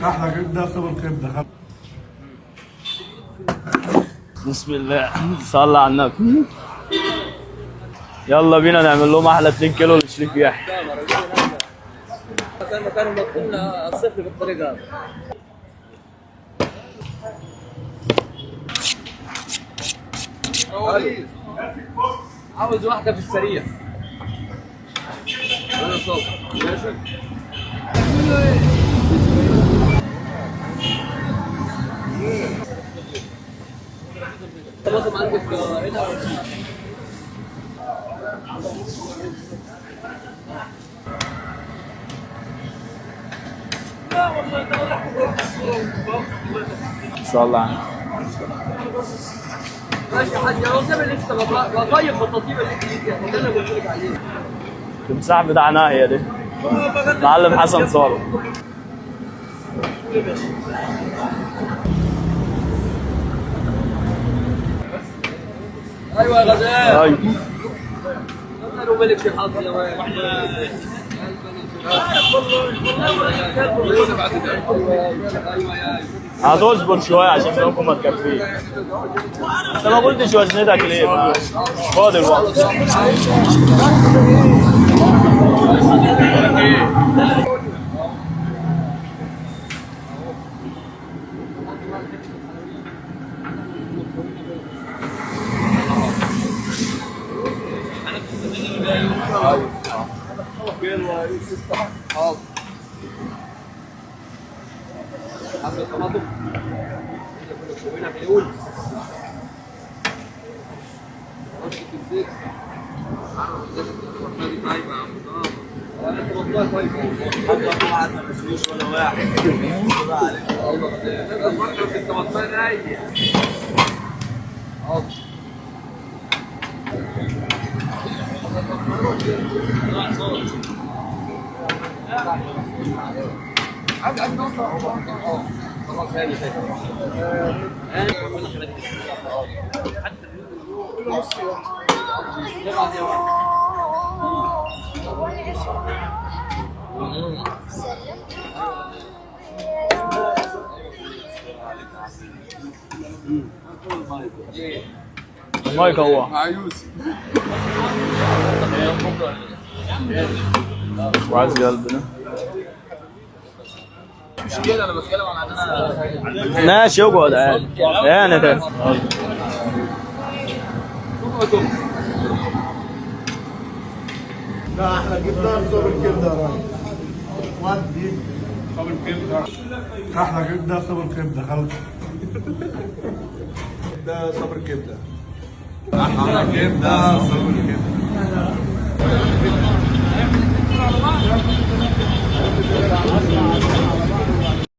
احلى كبده صبر كبده. بسم الله صلى على النبي. يلا بينا نعمل لهم احلى 2 كيلو لشريف يحيى. كانوا مطلوبين الصفر بالطريقه. عاوز واحده في السريع. انا صوب ماشي. طماطم عندك هنا. صلى على النبي. ماشي يا حاج، هو ده لسه بطيب التطيب اللي انا قلت لك عليه. التمساح بتاعنا هي دي. معلم حسن صالح. ايوه يا غزال. ايوه انا ملك في حظ يا ولد. هتصبر شويه عشان ظروفكم ما تكفيش. انت ما قلتش وزنتك ليه؟ مش فاضي الوقت. حبة طماطم شوينا في الأول. رشة الزيت. أنت والله طيب. حتى واحد ما مشويش ولا واحد. الله عليك. الله فكر في الطماطم نايم. خلاص هاني المايك هو مع يوسف. وعايز قلبنا. مشكلة انا بتكلم عن انا ماشي اقعد عادي. انا ده لا احلى كبده صبر كبده يا راجل. ودي صبر كبده. احلى كبده صبر كبده خلاص. ده صبر كبده. احلى كبده صبر كبده.